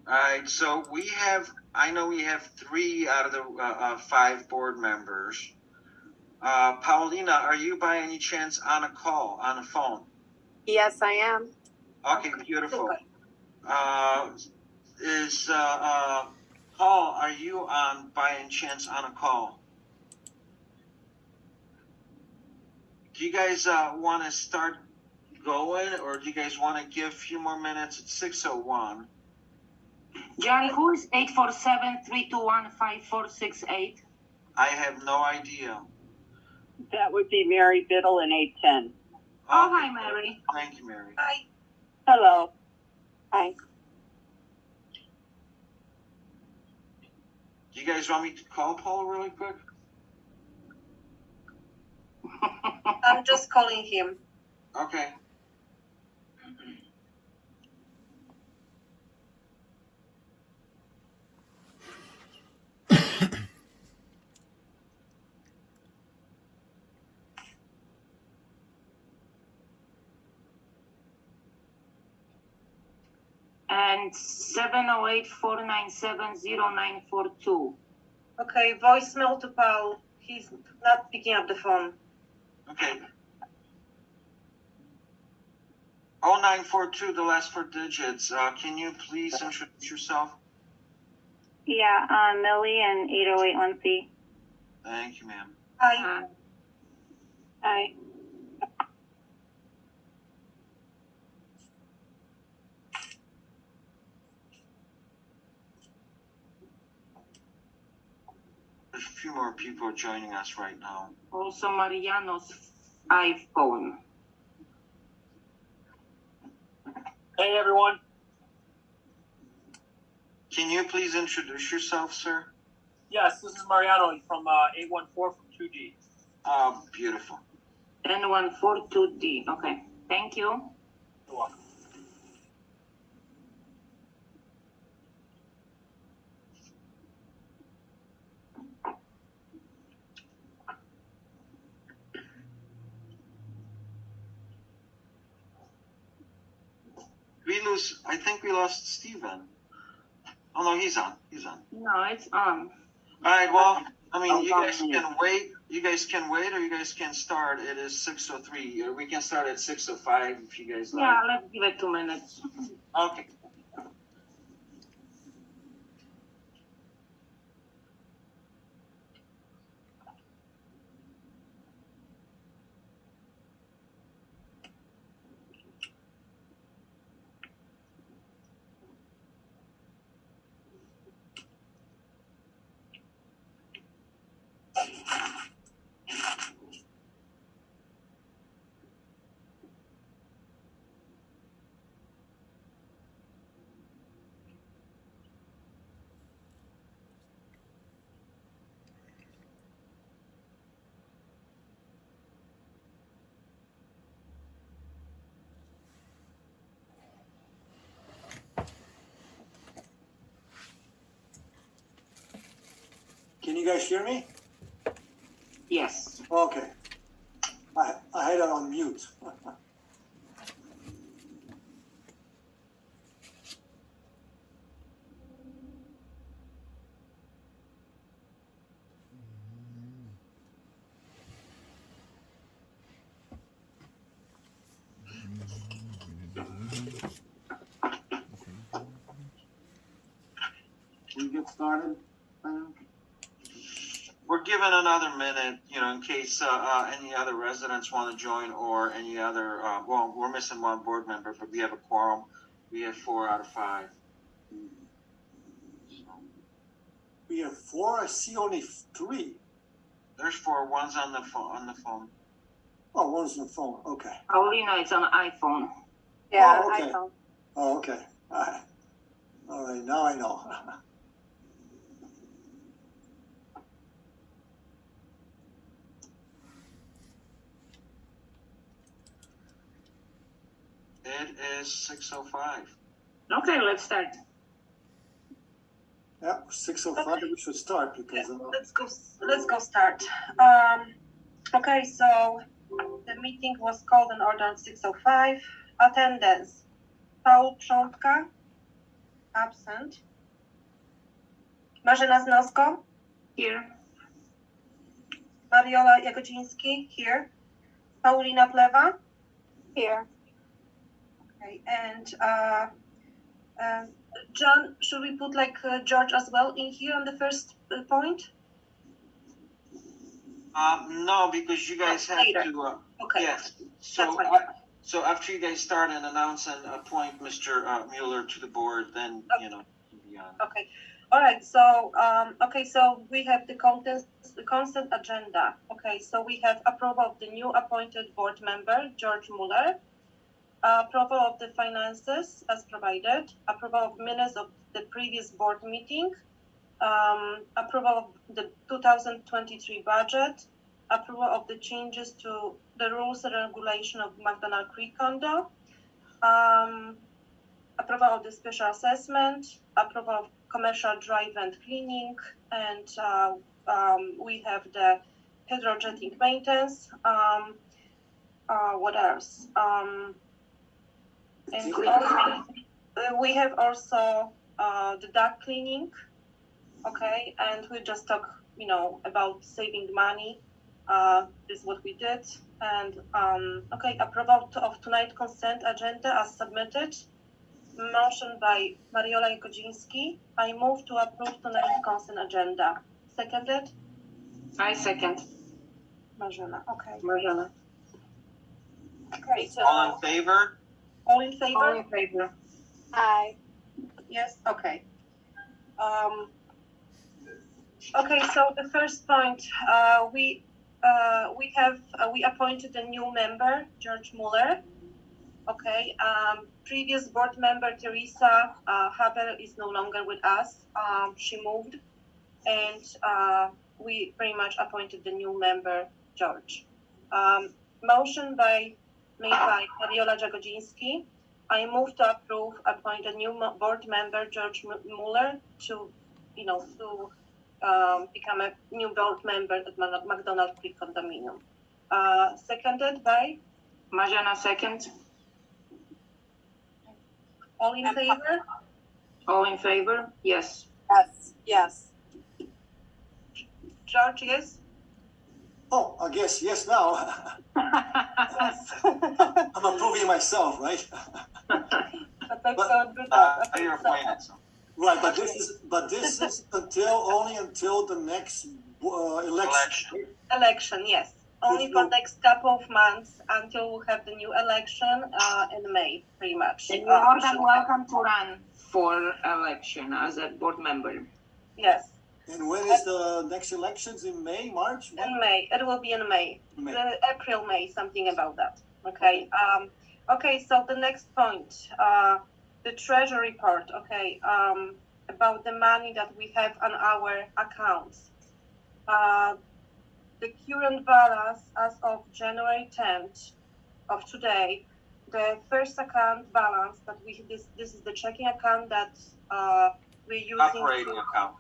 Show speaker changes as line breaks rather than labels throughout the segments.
All right, so I know we have 3 out of the 5 board members. Paulina, are you by any chance on a phone?
Yes, I am.
Okay, beautiful. Paul, are you by any chance on a call? Do you guys want to start going, or do you guys want to give a few more minutes? It's 6:01.
Johnny, who is 847-321-5468?
I have no idea.
That would be Mary Biddle in 810.
Oh, hi, Mary.
Thank you, Mary.
Hi. Hello.
Hi.
Do you guys want me to call Paul really quick?
I'm just calling him.
Okay.
And 708-497-0942.
Okay, voicemail to Paul. He's not picking up the phone.
Okay. 0942, the last 4 digits. Can you please introduce yourself?
Yeah, Millie and 8081C.
Thank you, ma'am.
Hi.
Hi.
There's a few more people joining us right now.
Also, Mariano's iPhone.
Hey, everyone.
Can you please introduce yourself, sir?
Yes, this is Mariano from 814 from 2G.
Beautiful.
N142D. Okay, thank you.
You're welcome.
I think we lost Steven. Oh, no, he's on.
No, it's on.
All right, well, I mean, you guys can wait. You guys can wait, or you guys can start. It is 6:03. We can start at 6:05 if you guys like.
Yeah, let's give it 2 minutes.
Okay.
Can you guys hear me?
Yes.
Okay. I had it on mute. We get started.
We're giving another minute, in case any other residents want to join, or any other. Well, we're missing 1 board member, but we have a quorum. We have 4 out of 5. So,
We have 4. I see only 3.
there's 4. One's on the phone.
Oh, one's on the phone. Okay.
Paulina is on iPhone.
Yeah,
Oh, okay.
iPhone.
Oh, okay. All right. Now I know.
It is 6:05.
Okay, let's start.
Yeah, 6:05. We should start because.
Let's go start. Okay, so the meeting was called in order on 6:05. Attendance: Paul Trzątka, absent. Marzena Znosko,
Here.
Mariola Jagodziński, here. Paulina Plewa,
Here.
okay, and John, should we put like George as well in here on the first point?
No, because you guys have
Later.
to,
Okay,
yes. So,
That's fine.
so after you guys start and announce and appoint Mr. Mueller to the board, then, you know, beyond.
okay. All right, so, so we have the consent agenda. Okay, so we have approval of the new appointed board member, George Mueller, approval of the finances as provided, approval of minutes of the previous board meeting, approval of the 2023 budget, approval of the changes to the rules and regulation of McDonald Creek condo, approval of the special assessment, approval of commercial dry vent cleaning, and we have the hydrogetic maintenance. What else? And we have also the duct cleaning. Okay, and we just talk, about saving money. This is what we did. And okay, approval of tonight consent agenda as submitted. Motion by Mariola Jagodziński. I move to approve tonight's consent agenda. Seconded?
I second.
Marzena, okay.
Marzena.
Okay, so
All in favor?
all in favor?
All in favor.
Aye.
Yes, okay. Okay, so the first point, we appointed a new member, George Mueller. Okay, previous board member Teresa Haber is no longer with us. She moved, and we pretty much appointed the new member, George. Motion made by Mariola Jagodziński. I move to approve, appoint a new board member, George Mueller, to become a new board member at McDonald Creek condominium. Seconded by
Marzena second.
all in favor?
All in favor? Yes.
Yes.
George, yes?
Oh, I guess, yes now.
Yes.
I'm approving myself, right?
That's so good.
You're appointed, so.
Right, but this is only until the next election.
Election, yes. Only for next couple of months until we have the new election in May, pretty much.
And you're more than welcome to run for election as a board member.
Yes,
And when is the next elections? In May, March?
in May. It will be in May.
May.
April, May, something about that. Okay. Okay, so the next point, the treasury part, okay, about the money that we have on our accounts. The current balance as of January 10th of today, the first account balance that this is the checking account that we're using.
Operating account.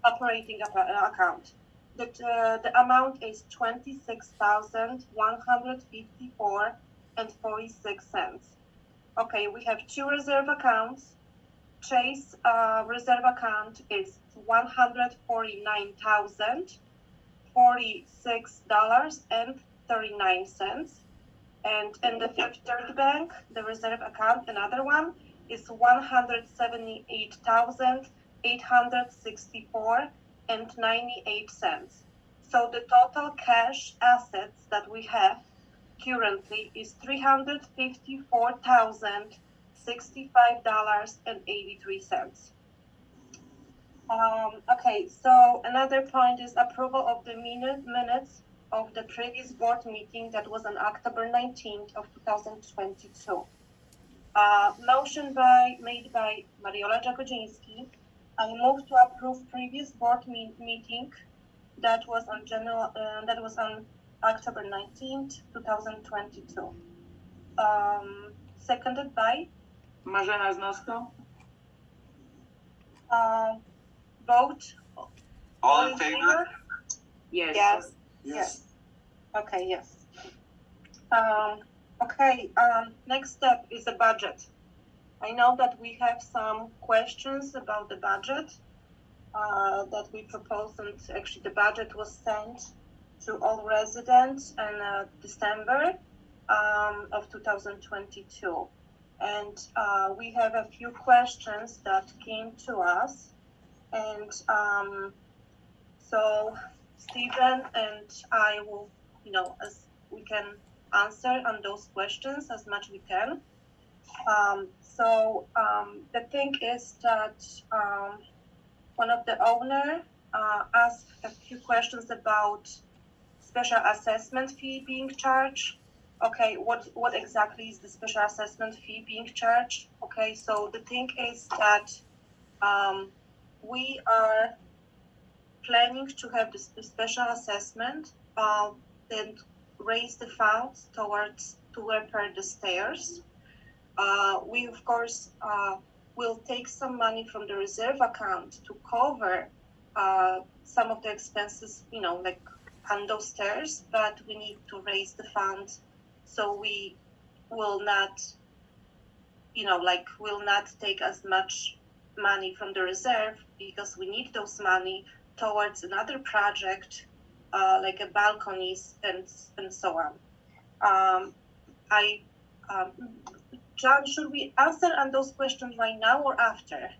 Operating account. The amount is $26,154.46. Okay, we have two reserve accounts. Chase reserve account is $149,046.39, and in the Fifth Third Bank, the reserve account, another one, is $178,864.98. So the total cash assets that we have currently is $354,065.83. Okay, so another point is approval of the minutes of the previous board meeting that was on October 19th of 2022. Motion made by Mariola Jagodziński. I move to approve previous board meeting that was on October 19th, 2022. Seconded by
Marzena Znosko.
vote.
All in favor?
Yes.
Yes.
Okay, yes. Okay, next step is the budget. I know that we have some questions about the budget that we proposed, and actually the budget was sent to all residents in December of 2022. And we have a few questions that came to us. And so Stephen and I will, as we can answer on those questions as much we can. The thing is that one of the owner asked a few questions about special assessment fee being charged. Okay, what exactly is the special assessment fee being charged? Okay, so the thing is that we are planning to have this special assessment and raise the funds towards to repair the stairs. We of course will take some money from the reserve account to cover some of the expenses, like on those stairs, but we need to raise the funds, so we will not, will not take as much money from the reserve, because we need those money towards another project, like a balconies and so on. John, should we answer on those questions right now or after?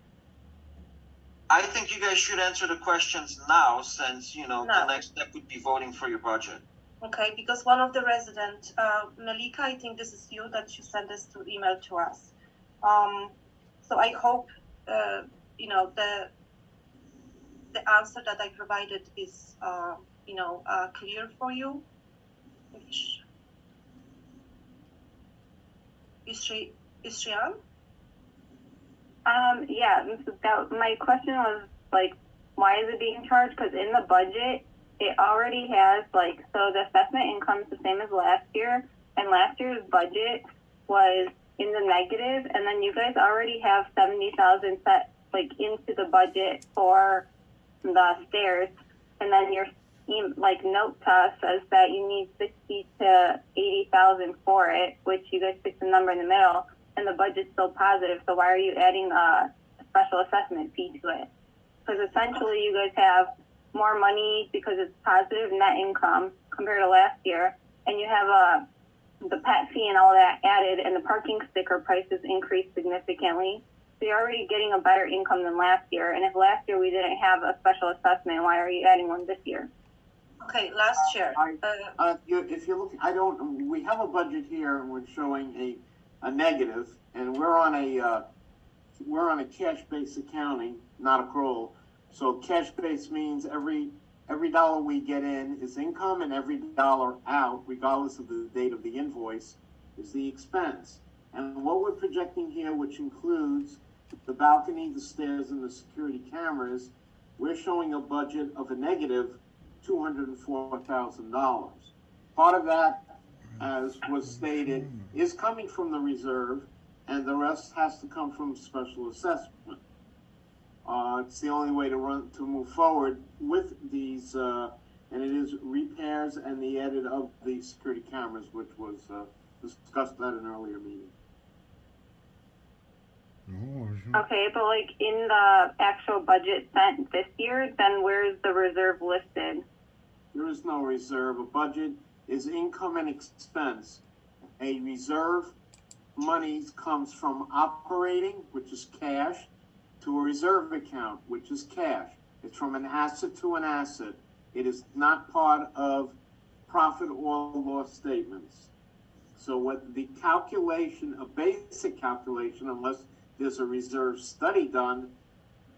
I think you guys should answer the questions now, since,
Now.
the next step would be voting for your budget.
Okay, because one of the residents, Malika, I think this is you that you sent this to email to us. So I hope, the answer that I provided is, clear for you. Is she on?
Yeah, my question was, why is it being charged? Because in the budget, it already has, so the assessment income is the same as last year, and last year's budget was in the negative, and then you guys already have 70,000 set, into the budget for the stairs, and then your note to us says that you need 60 to 80,000 for it, which you guys picked the number in the middle, and the budget's still positive. So why are you adding a special assessment fee to it? Because essentially you guys have more money because it's positive net income compared to last year, and you have the pet fee and all that added, and the parking sticker prices increased significantly. So you're already getting a better income than last year. And if last year we didn't have a special assessment, why are you adding one this year?
Okay, last year.
If you're looking, we have a budget here, and we're showing a negative, and we're on a cash-based accounting, not accrual. So cash-based means every dollar we get in is income, and every dollar out, regardless of the date of the invoice, is the expense. And what we're projecting here, which includes the balcony, the stairs, and the security cameras, we're showing a budget of a negative $204,000. Part of that, as was stated, is coming from the reserve, and the rest has to come from special assessment. It's the only way to move forward with these, and it is repairs and the edit of the security cameras, which was discussed at an earlier meeting.
Okay, but in the actual budget sent this year, then where's the reserve listed?
There is no reserve. A budget is income and expense. A reserve money comes from operating, which is cash, to a reserve account, which is cash. It's from an asset to an asset. It is not part of profit or loss statements. So what the calculation, a basic calculation, unless there's a reserve study done,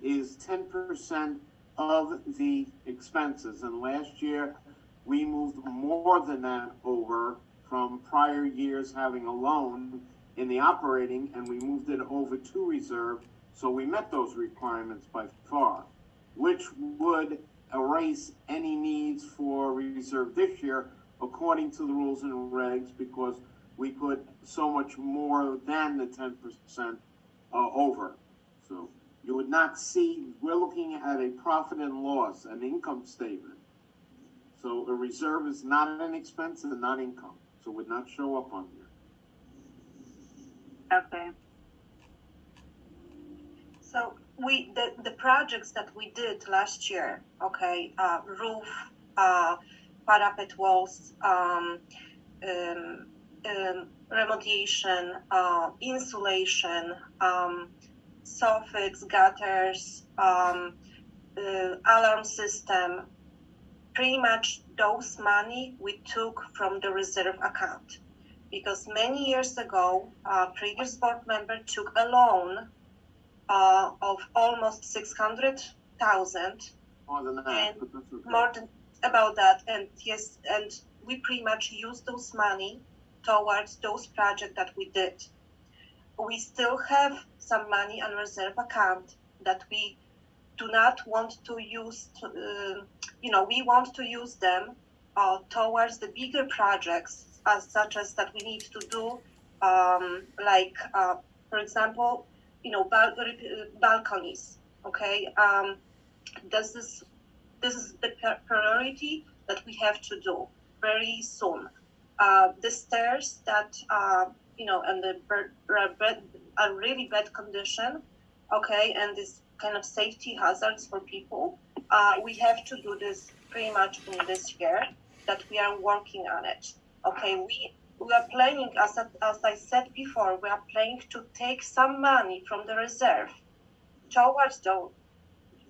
is 10% of the expenses. And last year, we moved more than that over from prior years having a loan in the operating, and we moved it over to reserve. So we met those requirements by far, which would erase any needs for reserve this year according to the rules and regs, because we put so much more than the 10% over. So you would not see, we're looking at a profit and loss, an income statement. So a reserve is not an expense and not income, so it would not show up on here.
Okay.
So the projects that we did last year, okay, roof, parapet walls, remediation, insulation, soffits, gutters, alarm system, pretty much those money we took from the reserve account. Because many years ago, previous board member took a loan of almost 600,000,
More than that,
and
but that's okay.
more than about that, and yes, and we pretty much used those money towards those projects that we did. We still have some money on reserve account that we do not want to use. We want to use them towards the bigger projects, such as that we need to do, for example, balconies. Okay, this is the priority that we have to do very soon. The stairs that and the are really bad condition. Okay, and this kind of safety hazards for people. We have to do this pretty much in this year that we are working on it. Okay, we are planning, as I said before, we are planning to take some money from the reserve towards the,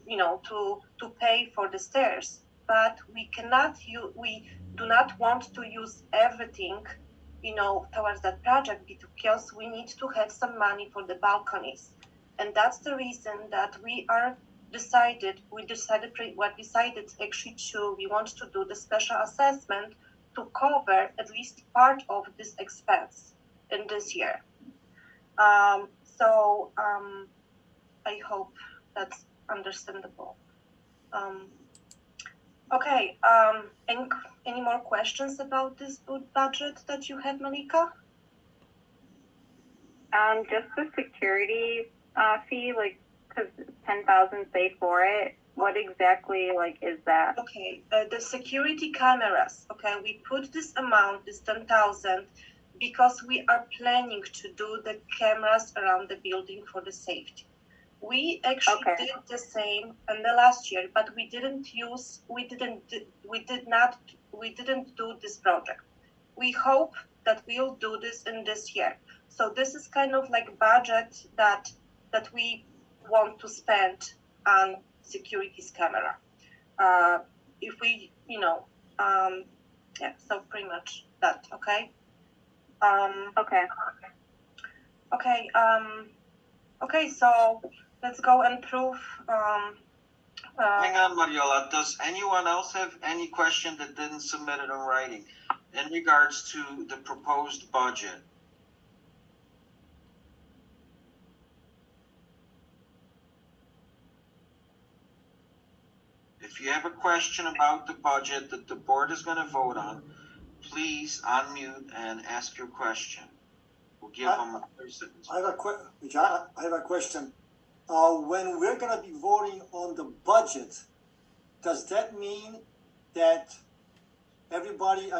to pay for the stairs. But we do not want to use everything, towards that project, because we need to have some money for the balconies. And that's the reason that we decided actually we want to do the special assessment to cover at least part of this expense in this year. I hope that's understandable. Okay, any more questions about this budget that you have, Malika?
Just the security fee, like, because 10,000 say for it. What exactly, is that?
Okay, the security cameras. Okay, we put this amount, this 10,000, because we are planning to do the cameras around the building for the safety. We actually did the same in the last year, but we didn't do this project. We hope that we'll do this in this year. So this is kind of like budget that we want to spend on security's camera. If we, so pretty much that, okay? Okay, so let's go and prove.
Hang on, Mariola. Does anyone else have any question that didn't submit it in writing in regards to the proposed budget? If you have a question about the budget that the board is going to vote on, please unmute and ask your question. We'll give them 30 seconds.
I have a question. When we're gonna be voting on the budget, does that mean that everybody,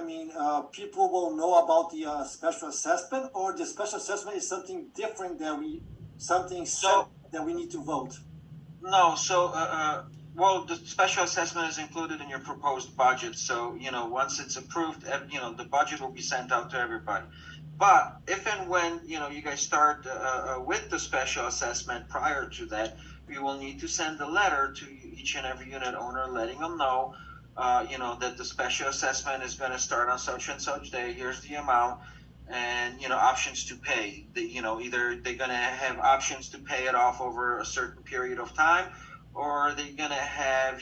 people will know about the special assessment, or the special assessment is something different that we need to vote?
No, well, the special assessment is included in your proposed budget. So, once it's approved, the budget will be sent out to everybody. But if and when, you guys start with the special assessment prior to that, we will need to send a letter to each and every unit owner letting them know, that the special assessment is going to start on such and such day. Here's the amount and, options to pay. Either they're going to have options to pay it off over a certain period of time, or they're going to have,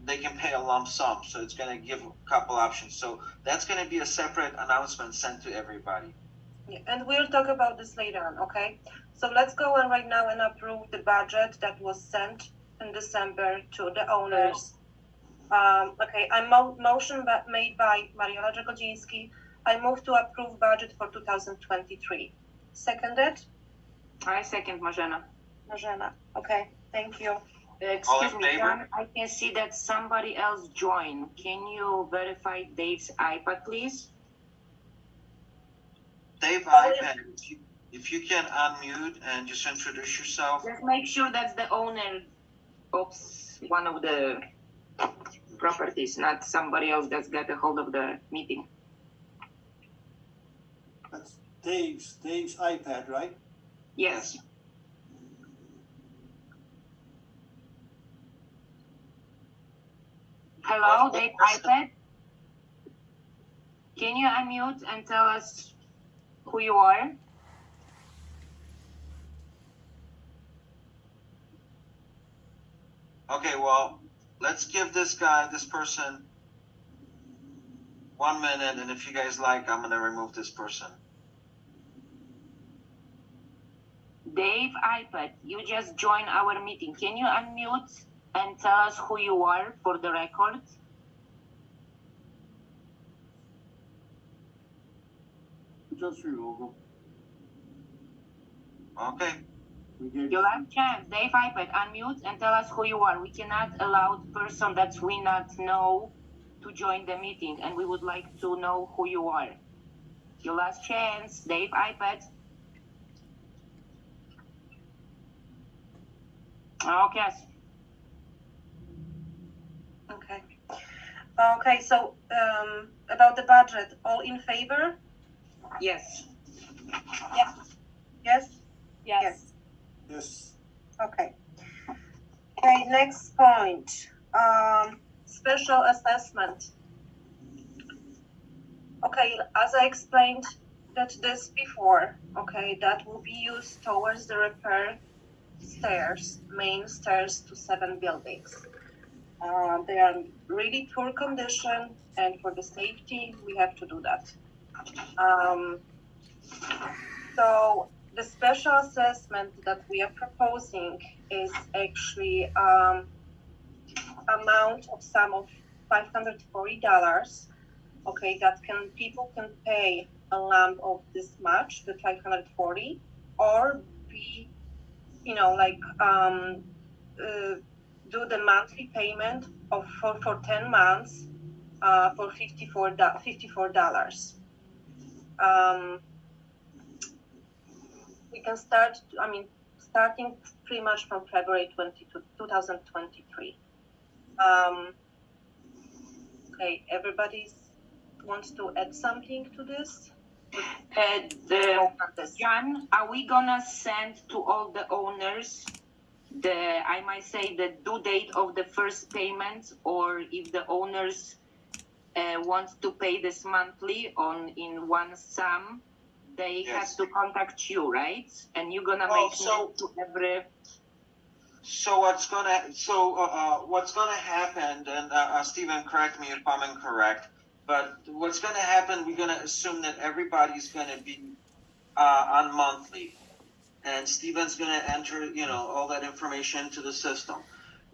they can pay a lump sum. So it's going to give a couple options. So that's going to be a separate announcement sent to everybody.
Yeah, and we'll talk about this later on, okay? So let's go on right now and approve the budget that was sent in December to the owners. Okay, motion made by Mariola Drzegodziński. I move to approve budget for 2023. Seconded?
I second Marzena.
Marzena, okay. Thank you.
Excuse me,
favor?
John, I can see that somebody else joined. Can you verify Dave's iPad, please?
Dave iPad, If you can unmute and just introduce yourself.
Just make sure that's the owner of one of the properties, not somebody else that's got a hold of the meeting.
That's Dave's iPad, right?
Yes. Hello, Dave iPad. Can you unmute and tell us who you are?
Okay, well, let's give this person 1 minute, and if you guys like, I'm gonna remove this person.
Dave iPad, you just joined our meeting. Can you unmute and tell us who you are for the record?
Just remove them.
Okay,
We gave
Your last chance, Dave iPad, unmute and tell us who you are. We cannot allow the person that we not know to join the meeting, and we would like to know who you are. Your last chance, Dave iPad. Okay.
Okay. Okay, so, about the budget, all in favor?
Yes.
Yes?
Yes.
Yes.
Okay. Okay, next point, special assessment. Okay, as I explained this before, okay, that will be used towards the repair stairs, main stairs to 7 buildings. They are in really poor condition, and for the safety, we have to do that. So the special assessment that we are proposing is actually amount of sum of $540. Okay, that people can pay a lump of this much, the 540, or be, do the monthly payment of for 10 months for $54. We can start, starting pretty much from February 2023. Okay, everybody wants to add something to this?
John, are we gonna send to all the owners I might say the due date of the first payment, or if the owners want to pay this monthly in one sum, they
Yes.
have to contact you, right? And you're gonna
Well,
make
so-
note to every.
so what's gonna happen, and Stephen, correct me if I'm incorrect, but what's gonna happen, we're gonna assume that everybody's gonna be on monthly. And Steven's gonna enter, all that information into the system.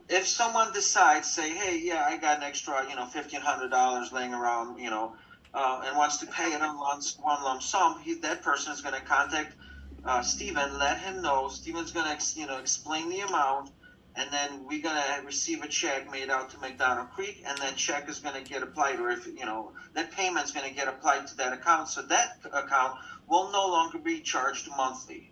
If someone decides, say, hey, yeah, I got an extra, $1,500 laying around, and wants to pay it in one lump sum, that person is gonna contact Steven, let him know. Steven's gonna, explain the amount, and then we're gonna receive a check made out to McDonald Creek, and that check is gonna get applied, or if, that payment's gonna get applied to that account, so that account will no longer be charged monthly.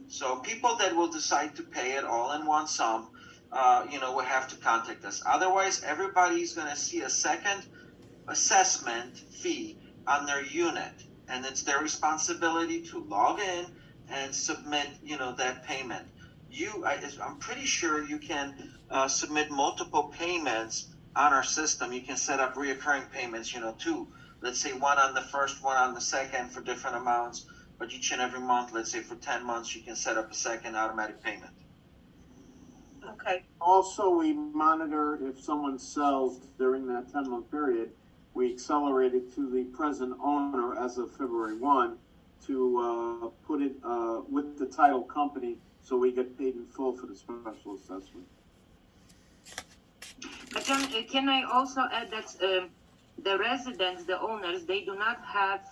So people that will decide to pay it all in one sum, will have to contact us. Otherwise, everybody's going to see a second assessment fee on their unit, and it's their responsibility to log in and submit, that payment. I'm pretty sure you can submit multiple payments on our system. You can set up reoccurring payments, too. Let's say one on the first, one on the second for different amounts. But each and every month, let's say for 10 months, you can set up a second automatic payment.
Okay,
Also, we monitor if someone sells during that 10-month period. We accelerate it to the present owner as of February 1 to put it with the title company so we get paid in full for the special assessment.
But John, can I also add that the residents, the owners, they do not have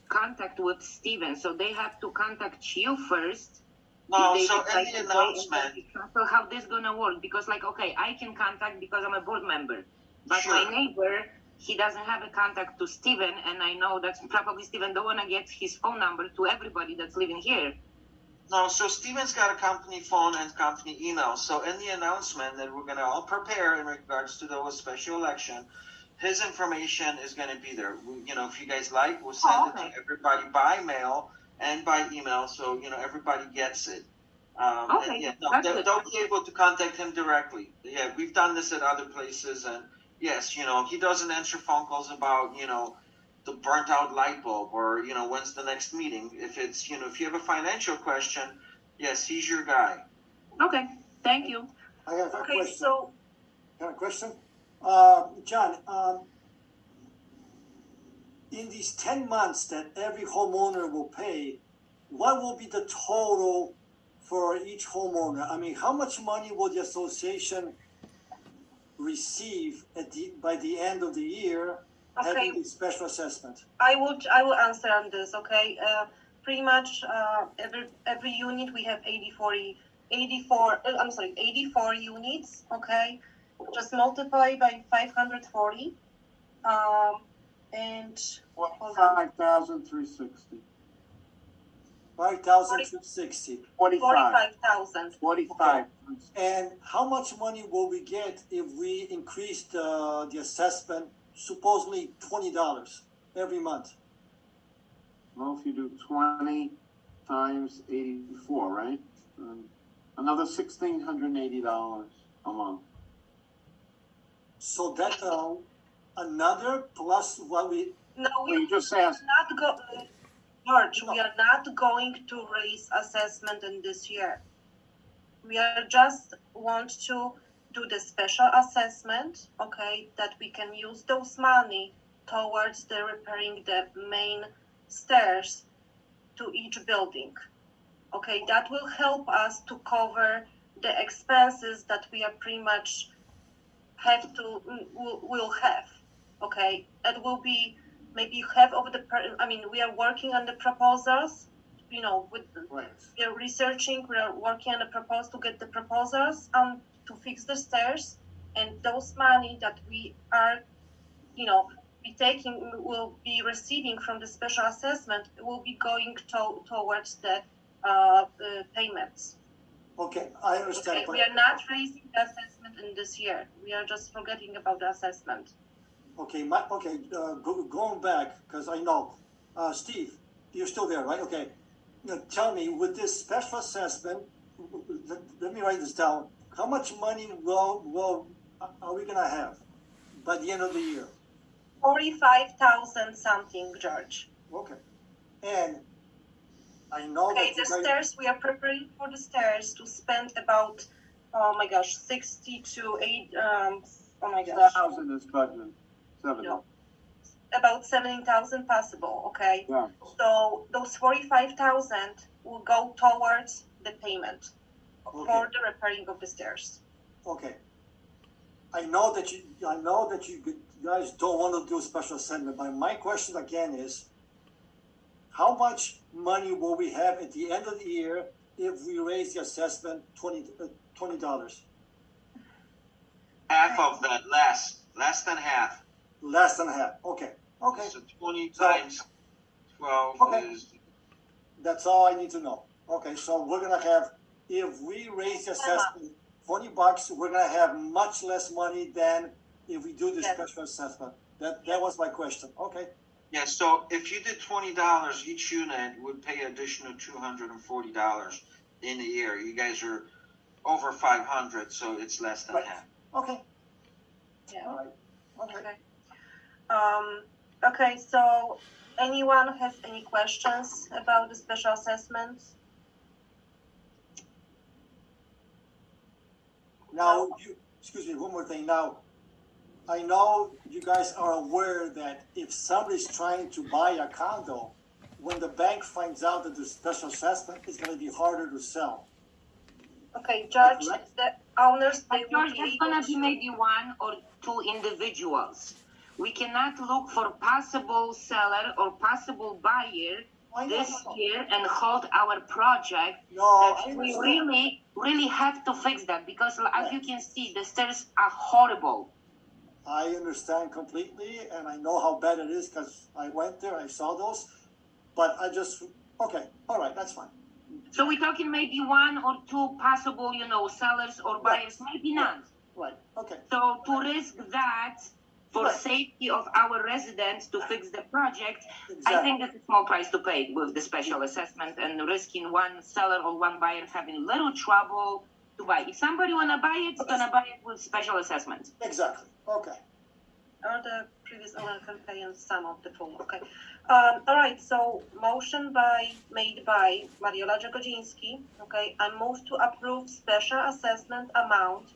contact with Steven, so they have to contact you first.
No,
if they
so
decide
in
to
the
pay
announcement,
So how this gonna work? Because okay, I can contact because I'm a board member, but
Sure.
my neighbor, he doesn't have a contact to Steven, and I know that probably Steven don't want to get his phone number to everybody that's living here.
No, so Steven's got a company phone and company email. So in the announcement that we're gonna all prepare in regards to the special election, his information is gonna be there. You know, if you guys like, we'll send it to everybody by mail and by email, so you know everybody gets it.
Okay,
And, yeah, no,
that's
they'll
good.
be able to contact him directly. Yeah, we've done this at other places, and yes, you know, he doesn't answer phone calls about, you know, the burnt out light bulb or, you know, when's the next meeting. If it's, you know, if you have a financial question, yes, he's your guy.
Okay, thank you.
I have a
Okay,
question.
so,
Got a question? John, in these 10 months that every homeowner will pay, what will be the total for each homeowner? I mean, how much money will the association receive by the end of the year
okay,
having the special assessment?
I will answer on this, okay? Pretty much, every unit, we have 84 units, okay? Just multiply by 540, and, hold on,
5,360.
5,260.
45,000.
45.
And how much money will we get if we increase the assessment, supposedly $20 every month?
Well, if you do 20 times 84, right? Another $1,680 a month.
So that another plus what we
No,
Well, you just asked,
George, we are not going to raise assessment in this year. We are just want to do the special assessment, okay, that we can use those money towards the repairing the main stairs to each building. Okay, that will help us to cover the expenses that we are pretty much will have. Okay, it will be maybe half of the, we are working on the proposals, you know,
right.
we are researching, we are working on the proposal to get the proposals to fix the stairs, and those money that we are, you know, will be receiving from the special assessment will be going towards the payments.
Okay, I understand.
Okay, we are not raising the assessment in this year. We are just forgetting about the assessment.
Okay, going back, because I know, Steve, you're still there, right? Okay. Now, tell me, with this special assessment, let me write this down. How much money are we gonna have by the end of the year?
45,000 something, George.
Okay. And I know
Okay,
that
the
you guys,
stairs, we are preparing for the stairs to spend about, oh my gosh, 60 to 8, oh my gosh.
1,000 is budgeted. 70.
No. About 17,000 possible, okay?
Yeah.
So those 45,000 will go towards the payment
Okay.
for the repairing of the stairs.
okay. I know that you guys don't want to do a special assessment, but my question again is, how much money will we have at the end of the year if we raise the assessment $20?
Half of that, less than half.
Less than half. Okay. Okay.
So 20
So-
times 12
Okay.
is,
That's all I need to know. Okay, so we're gonna have, if we raise the assessment $20, we're gonna have much less money than if we do the
Yes.
special assessment. That was my question. Okay.
yeah, so if you did $20, each unit would pay additional $240 in a year. You guys are over 500, so it's less than
Right.
half.
Okay.
Yeah.
All right. Okay.
Okay. Okay, so anyone has any questions about the special assessments?
Now, excuse me, one more thing. Now, I know you guys are aware that if somebody's trying to buy a condo, when the bank finds out that there's special assessment, it's gonna be harder to sell.
Okay, Judge,
Correct.
the owners, they will
George,
be
there's
able
gonna be
to.
maybe one or two individuals. We cannot look for possible seller or possible buyer
I know,
this year and hold our project.
No, I
That we
understand.
really have to fix that because as you can see, the stairs are horrible.
I understand completely, and I know how bad it is because I went there, I saw those. But I just, okay, all right, that's fine.
So we're talking maybe one or two possible, sellers or buyers, maybe none.
Right, okay,
So to risk that for
Right.
safety of our residents to fix the project, I
exactly.
think that's a small price to pay with the special assessment and risking one seller or one buyer having little trouble to buy. If somebody wanna buy it, gonna buy it with special assessment.
Exactly, okay.
Or the previous owner can pay in some of the full, okay. All right, so motion made by Mariola Jagodziński, okay, I move to approve special assessment amount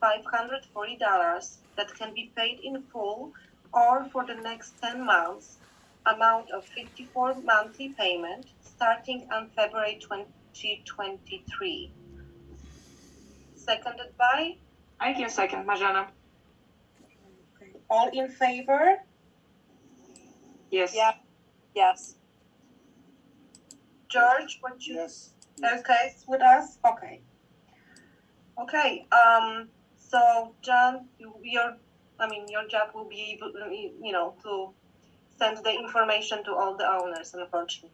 $540 that can be paid in full or for the next 10 months, amount of 54 monthly payment starting on February 2023. Seconded by,
I can second, Marzena.
all in favor?
Yes.
Yeah. Yes.
George, what you?
Yes.
Okay, with us? Okay. Okay, so John, your job will be able, to send the information to all the owners, unfortunately.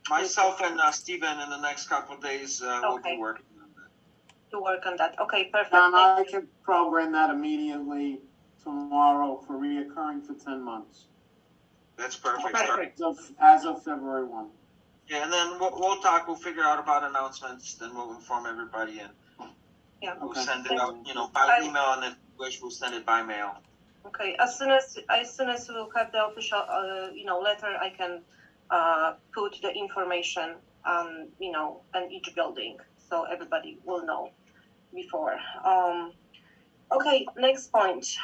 Myself and Steven in the next couple of days will be
Okay.
working on that.
To work on that. Okay, perfect.
John, I
Thank you.
could program that immediately tomorrow for reoccurring for 10 months.
That's perfect.
Perfect.
As of February 1.
Yeah, and then we'll talk, we'll figure out about announcements, then we'll inform everybody and
Yeah.
we'll
Okay.
send it out, by email, and if you wish, we'll send it by mail.
Okay, as soon as we'll have the official, letter, I can put the information on, on each building, so everybody will know before. Okay, next point.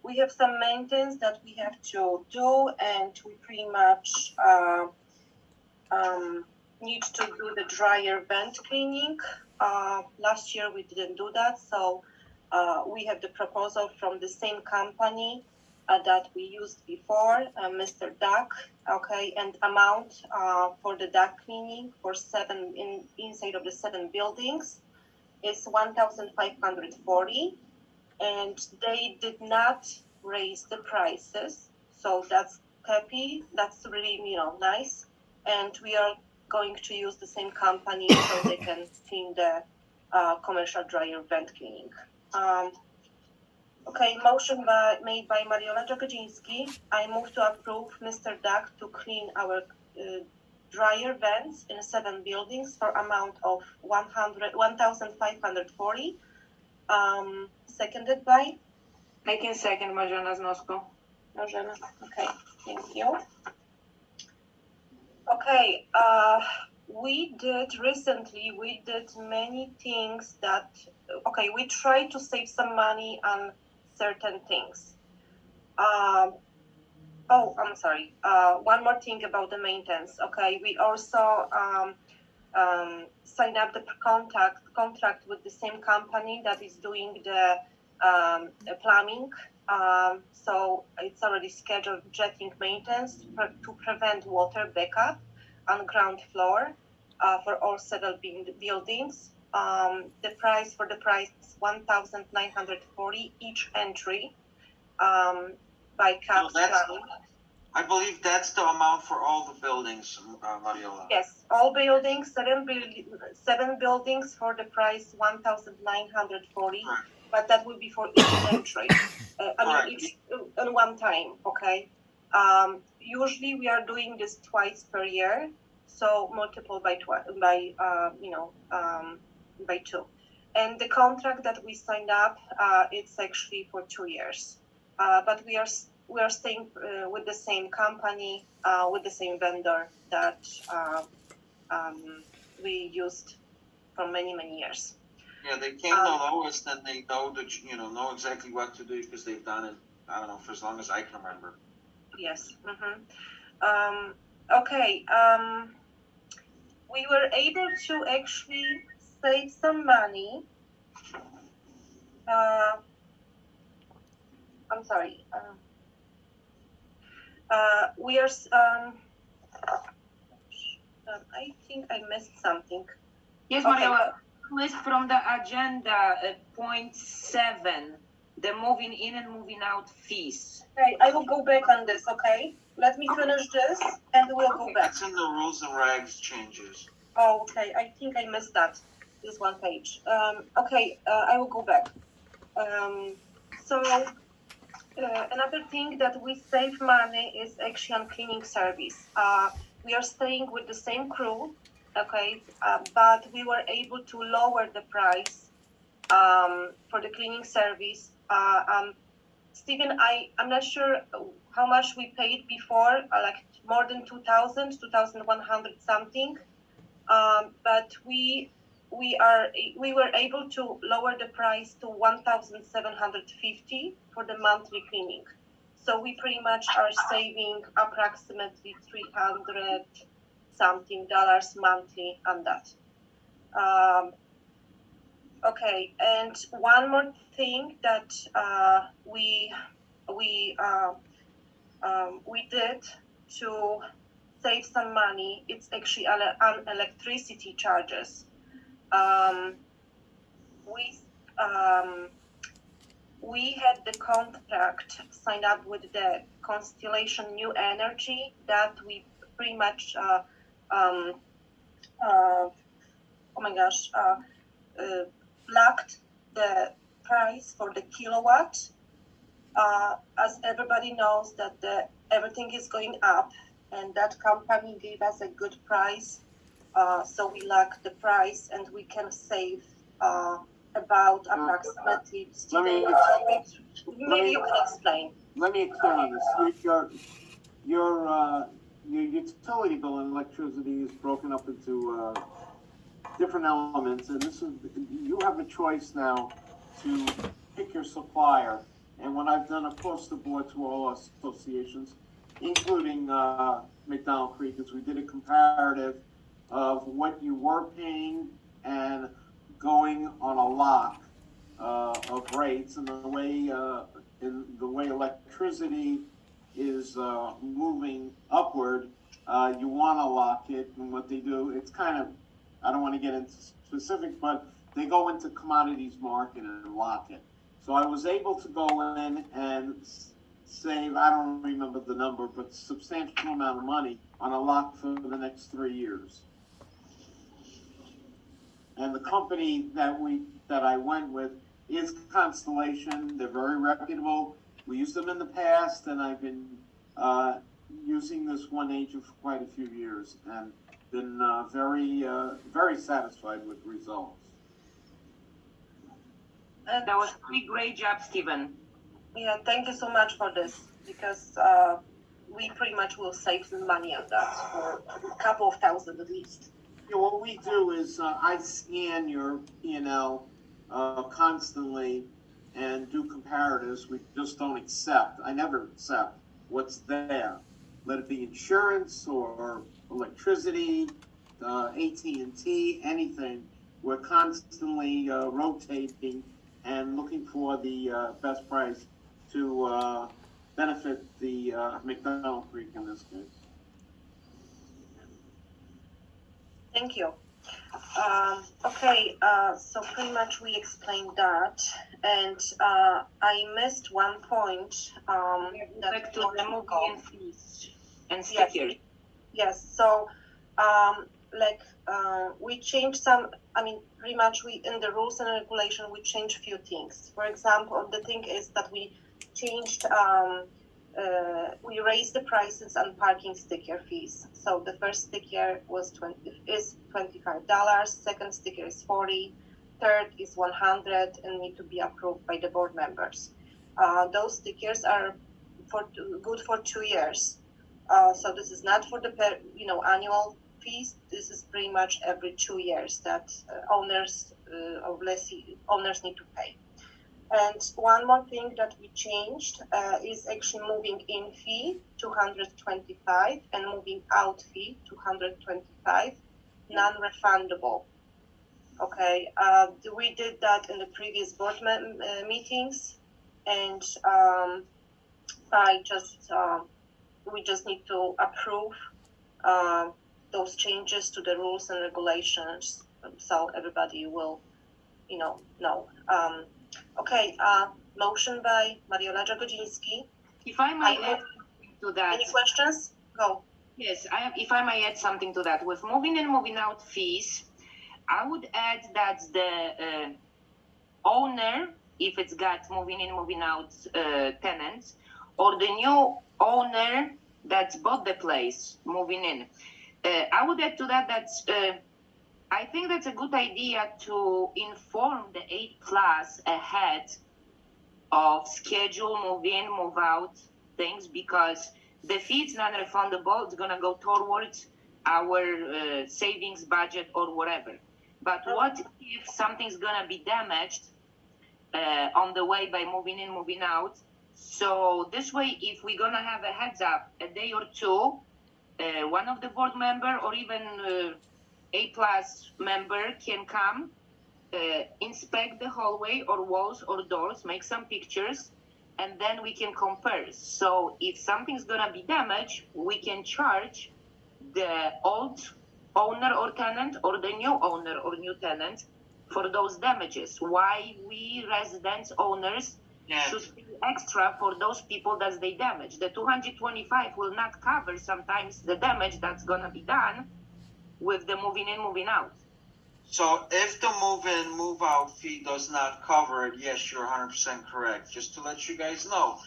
We have some maintenance that we have to do, and we pretty much need to do the dryer vent cleaning. Last year we didn't do that, so we have the proposal from the same company that we used before, Mr. Duck. Okay, and amount for the duct cleaning for inside of the 7 buildings is $1,540, and they did not raise the prices, so that's happy. That's really nice, and we are going to use the same company so they can clean the commercial dryer vent cleaning. Okay, motion made by Mariola Jagodziński. I move to approve Mr. Duck to clean our dryer vents in 7 buildings for amount of $1,540. Seconded by
I can second, Marzena Znosko.
Marzena. Okay, thank you. Okay, we did many things that, we tried to save some money on certain things. I'm sorry. One more thing about the maintenance. Okay, we also signed up the contract with the same company that is doing the plumbing. So it's already scheduled jetting maintenance to prevent water backup on ground floor for all 7 buildings. The price is $1,940 each entry by CAPS Plumbing.
I believe that's the amount for all the buildings, Mariola.
Yes, all buildings, 7 buildings for the price $1,940,
Right.
but that will be for each entry.
Right.
Each at one time. Okay. Usually we are doing this twice per year, so multiple by 2. And the contract that we signed up, it's actually for 2 years. But we are staying with the same company, with the same vendor that we used for many years.
Yeah, they came the lowest, and they know know exactly what to do because they've done it, I don't know, for as long as I can remember.
Yes. Okay. We were able to actually save some money. I'm sorry. We are. I think I missed something.
Yes,
Okay.
Mariola. list from the agenda, point 7, the moving in and moving out fees.
Okay, I will go back on this, okay? Let me finish this and we'll go back.
It's in the rules and regs changes.
Oh, okay, I think I missed that, this one page. Okay, I will go back. Another thing that we save money is actually on cleaning service. We are staying with the same crew, okay, but we were able to lower the price for the cleaning service. Stephen, I'm not sure how much we paid before, like more than 2,100 something. But we were able to lower the price to 1,750 for the monthly cleaning. So we pretty much are saving approximately $300 something monthly on that. Okay, and one more thing that we did to save some money, it's actually on electricity charges. We had the contract signed up with the Constellation New Energy that we pretty much locked the price for the kilowatt. As everybody knows that everything is going up, and that company gave us a good price, so we locked the price and we can save about approximately. Maybe you can explain.
Let me explain on this. Your utility bill and electricity is broken up into different elements, and you have a choice now to pick your supplier. And what I've done across the board to all associations, including McDonald Creek, is we did a comparative of what you were paying and going on a lock of rates, and the way electricity is moving upward, you want to lock it. And what they do, it's kind of, I don't want to get into specifics, but they go into commodities market and lock it. So I was able to go in and save, I don't remember the number, but substantial amount of money on a lock for the next 3 years. And the company that I went with is Constellation. They're very reputable. We used them in the past, and I've been using this one agent for quite a few years, and been very satisfied with results.
That was a really great job, Stephen.
Yeah, thank you so much for this, because we pretty much will save some money on that for a couple of thousand at least.
Yeah, what we do is I scan your P&L constantly and do comparatives. We just don't accept. I never accept what's there. Let it be insurance or electricity, AT&T, anything. We're constantly rotating and looking for the best price to benefit the McDonald Creek in this case.
Thank you. Okay, so pretty much we explained that, and I missed one point.
Back to the moving fees and stickers.
Yes, so we changed some, pretty much we, in the rules and regulation, we changed a few things. For example, the thing is that we changed, we raised the prices on parking sticker fees. So the first sticker is $25, second sticker is $40, third is $100, and need to be approved by the board members. Those stickers are good for 2 years. So this is not for the annual fees. This is pretty much every 2 years that owners or lessee owners need to pay. And one more thing that we changed is actually moving in fee $225 and moving out fee $225, non-refundable. Okay, we did that in the previous board meetings, and we just need to approve those changes to the rules and regulations so everybody will, know. Okay, motion by Mariola Jagodziński.
If I might
I
add something to that.
Any questions? Go.
Yes, if I may add something to that, with moving and moving out fees, I would add that the owner, if it's got moving in, moving out tenants, or the new owner that bought the place moving in, I would add to that I think that's a good idea to inform the 8 class ahead of schedule move in, move out things, because the fee is non-refundable. It's gonna go towards our savings budget or whatever. But what if something's gonna be damaged on the way by moving in, moving out? So this way, if we're gonna have a heads up a day or two, one of the board member or even A plus member can come, inspect the hallway or walls or doors, make some pictures, and then we can compare. So if something's gonna be damaged, we can charge the old owner or tenant or the new owner or new tenant for those damages. Why we residents owners should pay extra for those people that they damage. The 225 will not cover sometimes the damage that's gonna be done with the moving in, moving out.
So if the move-in, move-out fee does not cover it, yes, you're 100% correct. Just to let you guys know,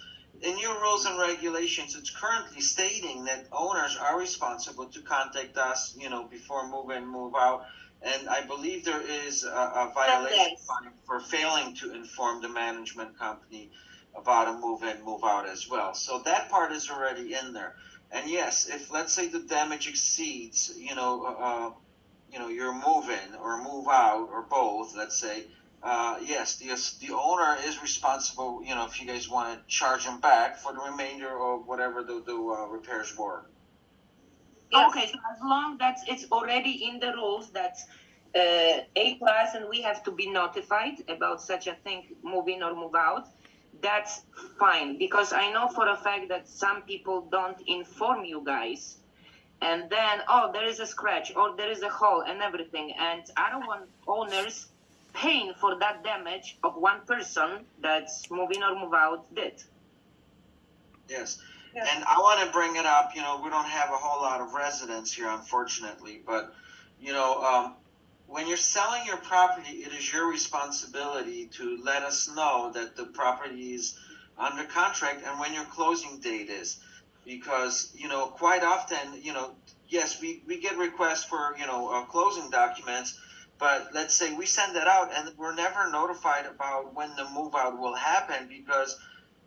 in your rules and regulations, it's currently stating that owners are responsible to contact us, before move-in, move-out. And I believe there is a violation fine for failing to inform the management company about a move-in, move-out as well. So that part is already in there. And yes, if let's say the damage exceeds, your move-in or move-out or both, let's say, yes, the owner is responsible, if you guys want to charge them back for the remainder of whatever the repairs were.
Yes.
Okay, so as long that it's already in the rules that A class and we have to be notified about such a thing, move in or move out, that's fine. Because I know for a fact that some people don't inform you guys. And then, there is a scratch or there is a hole and everything. And I don't want owners paying for that damage of one person that's moving or move out did.
Yes.
Yes.
And I want to bring it up, we don't have a whole lot of residents here, unfortunately, but, when you're selling your property, it is your responsibility to let us know that the property is under contract and when your closing date is. Because, quite often, yes, we get requests for, closing documents, but let's say we send that out and we're never notified about when the move out will happen, because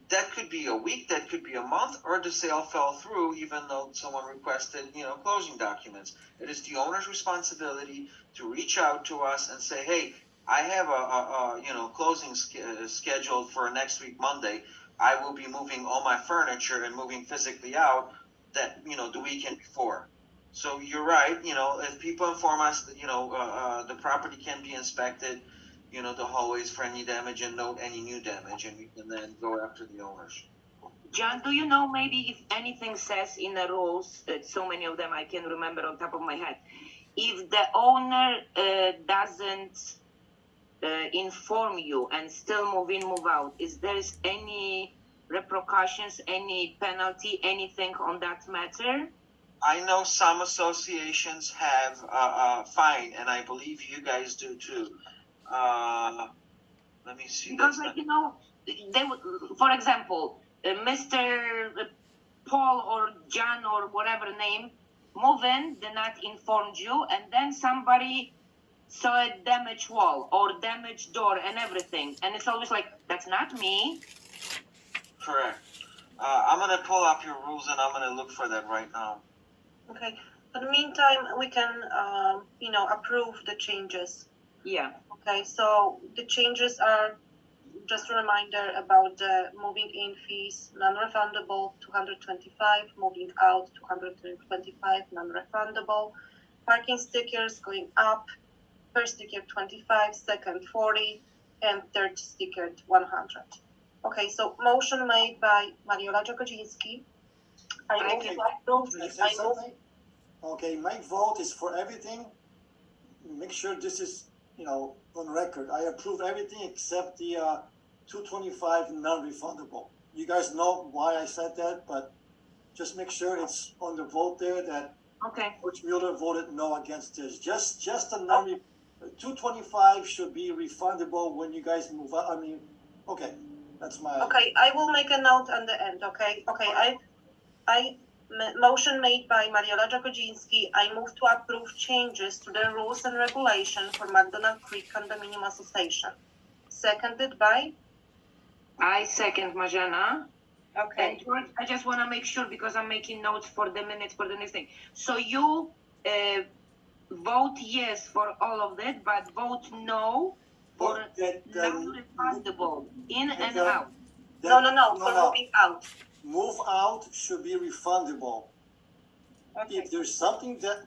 that could be a week, that could be a month, or the sale fell through even though someone requested, closing documents. It is the owner's responsibility to reach out to us and say, hey, I have a closing scheduled for next week, Monday. I will be moving all my furniture and moving physically out that, the weekend before. So you're right, if people inform us that, the property can be inspected, the hallways for any damage and note any new damage, and we can then go after the owners.
John, do you know maybe if anything says in the rules, so many of them I can remember on top of my head, if the owner doesn't inform you and still move in, move out, is there any repercussions, any penalty, anything on that matter?
I know some associations have a fine, and I believe you guys do too. Let me see.
Because, they would, for example, Mr. Paul or John or whatever name, move in, did not inform you, and then somebody saw a damaged wall or damaged door and everything, and it's always like, that's not me.
Correct. I'm going to pull up your rules and I'm going to look for that right now.
Okay. In the meantime, we can, approve the changes.
Yeah.
Okay, so the changes are, just a reminder about the moving in fees, non-refundable, 225, moving out, 225, non-refundable. Parking stickers going up, first sticker 25, second 40, and third sticker 100. Okay, so motion made by Mariola Jagodziński. I move to approve.
Can I say something? Okay, my vote is for everything make sure this is, on record. I approve everything except the 225 non-refundable. You guys know why I said that, but just make sure it's on the vote there that
Okay.
Coach Mueller voted no against this. Just the non 225 should be refundable when you guys move out. Okay, that's my.
Okay, I will make a note on the end, okay? Okay, motion made by Mariola Jagodziński. I move to approve changes to the rules and regulation for McDonald Creek Condominium Association. Seconded by?
I second Marzena.
Okay.
And George, I just want to make sure because I'm making notes for the minutes for the next thing. So you vote yes for all of that, but vote no for non-refundable in and out.
No, for moving out.
Move out should be refundable.
Okay.
If there's something that,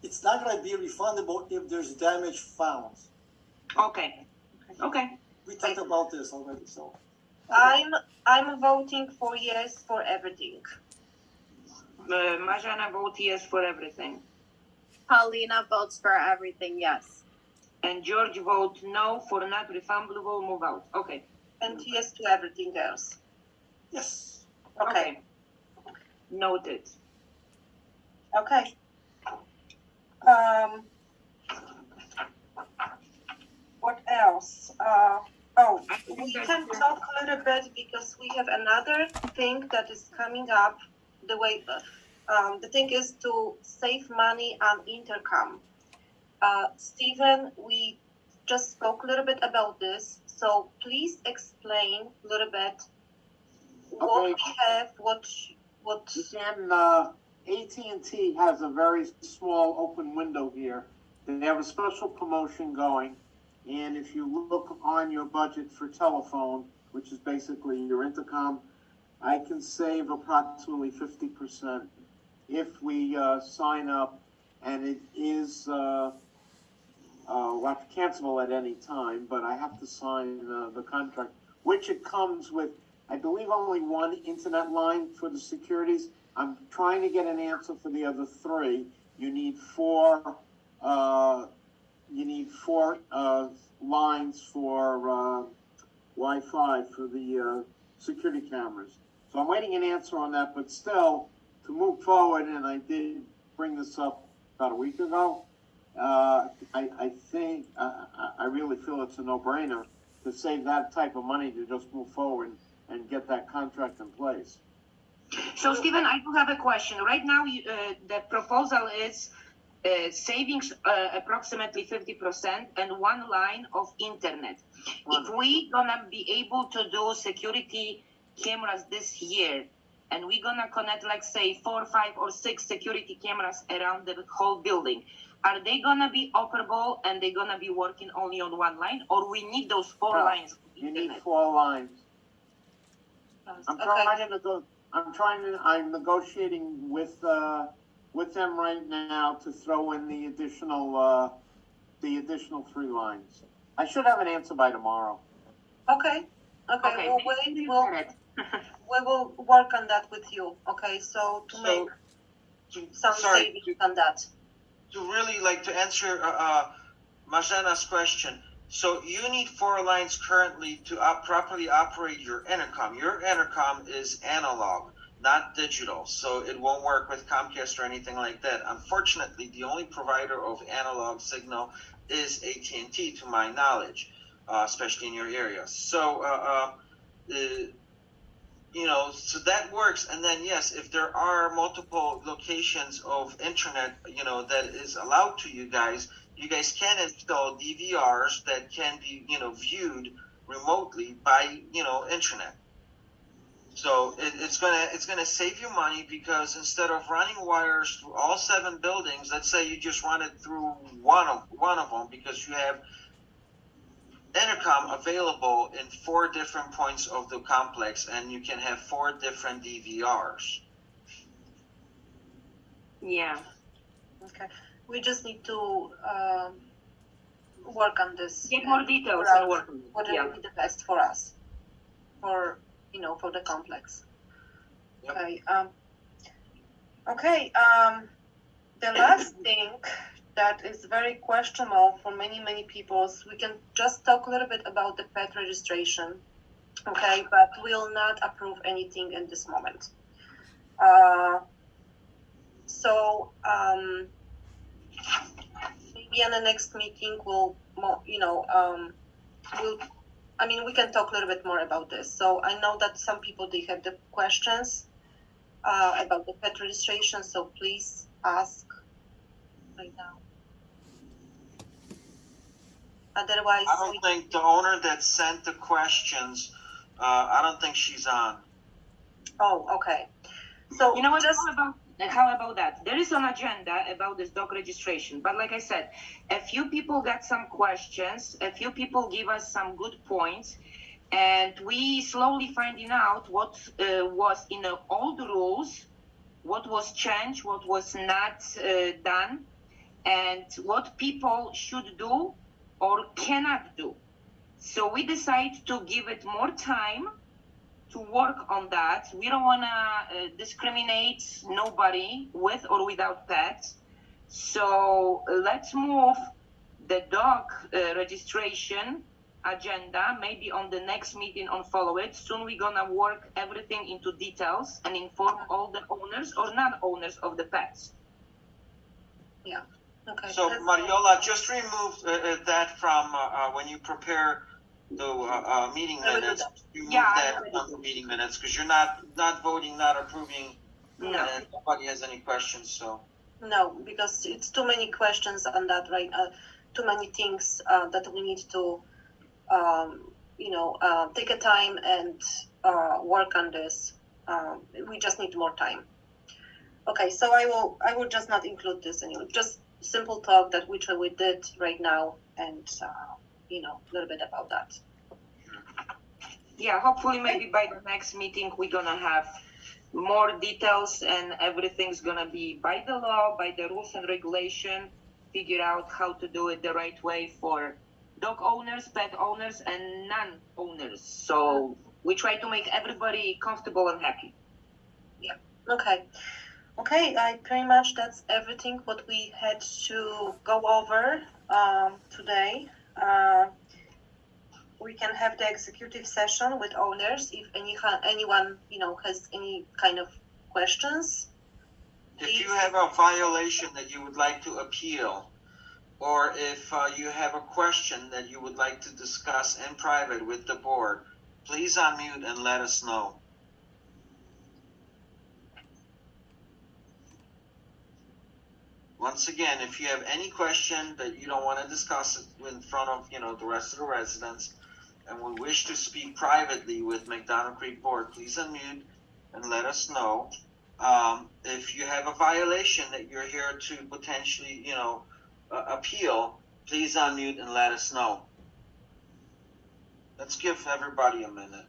it's not gonna be refundable if there's damage found.
Okay. Okay.
We talked about this already, so.
I'm voting for yes for everything.
Marzena vote yes for everything.
Paulina votes for everything, yes.
And George vote no for not refundable move out. Okay.
And yes to everything else.
Yes.
Okay.
Noted.
Okay. What else? We can talk a little bit because we have another thing that is coming up. The thing is to save money on intercom. Stephen, we just spoke a little bit about this, so please explain a little bit what we have, what.
Again, AT&T has a very small open window here. They have a special promotion going, and if you look on your budget for telephone, which is basically your intercom, I can save approximately 50% if we sign up, and it is well, cancelable at any time, but I have to sign the contract, which it comes with, I believe, only one internet line for the securities. I'm trying to get an answer for the other three. You need four lines for Wi-Fi for the security cameras. So I'm waiting an answer on that, but still, to move forward, and I did bring this up about a week ago, I think, I really feel it's a no-brainer to save that type of money to just move forward and get that contract in place.
So, Stephen, I do have a question. Right now, the proposal is savings approximately 50% and one line of internet. If we gonna be able to do security cameras this year, and we're gonna connect, like, say, 4, 5, or 6 security cameras around the whole building, are they gonna be operable and they're gonna be working only on one line, or we need those 4 lines of
You
internet?
need 4 lines.
Okay.
I'm negotiating with them right now to throw in the additional 3 lines. I should have an answer by tomorrow.
Okay.
Okay.
We will work on that with you. Okay, so to make some savings on that.
To really to answer Marzena's question. So you need 4 lines currently to properly operate your intercom. Your intercom is analog, not digital, so it won't work with Comcast or anything like that. Unfortunately, the only provider of analog signal is AT&T, to my knowledge, especially in your area. So, so that works. And then, yes, if there are multiple locations of internet, that is allowed to you guys can install DVRs that can be, viewed remotely by, internet. So it's gonna save you money because instead of running wires through all 7 buildings, let's say you just run it through one of them because you have intercom available in 4 different points of the complex, and you can have 4 different DVRs.
Yeah.
Okay. We just need to work on this.
Get more details
for
and work on it.
what
Yeah.
will be the best for us, for the complex.
Yep.
Okay. The last thing that is very questionable for many people is we can just talk a little bit about the pet registration, okay? But we'll not approve anything in this moment. So maybe in the next meeting we'll, we can talk a little bit more about this. So I know that some people, they have the questions about the pet registration, so please ask right now. Otherwise,
I don't think the owner that sent the questions, I don't think she's on.
Oh, okay. So
You know what?
just
How about that? There is an agenda about this dog registration, but like I said, a few people got some questions, a few people give us some good points, and we slowly finding out what was in the old rules, what was changed, what was not done, and what people should do or cannot do. So we decide to give it more time to work on that. We don't want to discriminate nobody with or without pets. So let's move the dog registration agenda maybe on the next meeting on follow it. Soon we're gonna work everything into details and inform all the owners or non-owners of the pets.
okay.
So Mariola, just remove that from when you prepare the meeting
I will do
minutes.
that.
You move
Yeah, I
that
will
from the meeting minutes because you're not voting, not approving,
No.
and nobody has any questions. So
No, because it's too many questions on that, right? Too many things that we need to, take a time and work on this. We just need more time. Okay, so I will just not include this anyway. Just simple talk that which we did right now, and a little bit about that.
Yeah, hopefully maybe by the next meeting we're gonna have more details and everything's gonna be by the law, by the rules and regulation, figure out how to do it the right way for dog owners, pet owners, and non-owners. So we try to make everybody comfortable and happy.
Okay, I pretty much that's everything what we had to go over today. We can have the executive session with owners if anyone has any kind of questions.
if you have a violation that you would like to appeal, or if you have a question that you would like to discuss in private with the board, please unmute and let us know. Once again, if you have any question that you don't want to discuss it in front of the rest of the residents, and we wish to speak privately with McDonough Creek Board, please unmute and let us know. If you have a violation that you're here to potentially, appeal, please unmute and let us know. Let's give everybody a minute.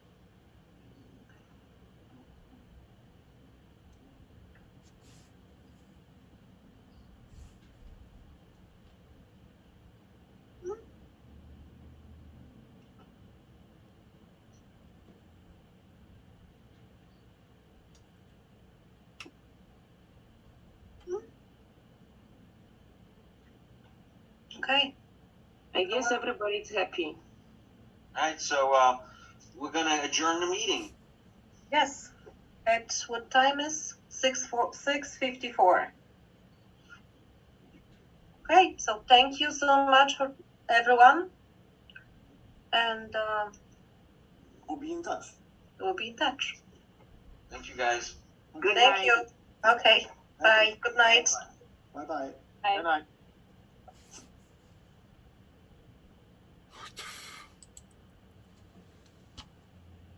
Okay.
I guess everybody's happy.
All right, so we're gonna adjourn the meeting.
Yes. At what time is 6:54? Okay, so thank you so much for everyone, and
We'll be in touch.
we'll be in touch.
Thank you, guys.
Good
Thank
night.
you. Okay. Bye. Good night.
Bye bye.
Bye.
Good night.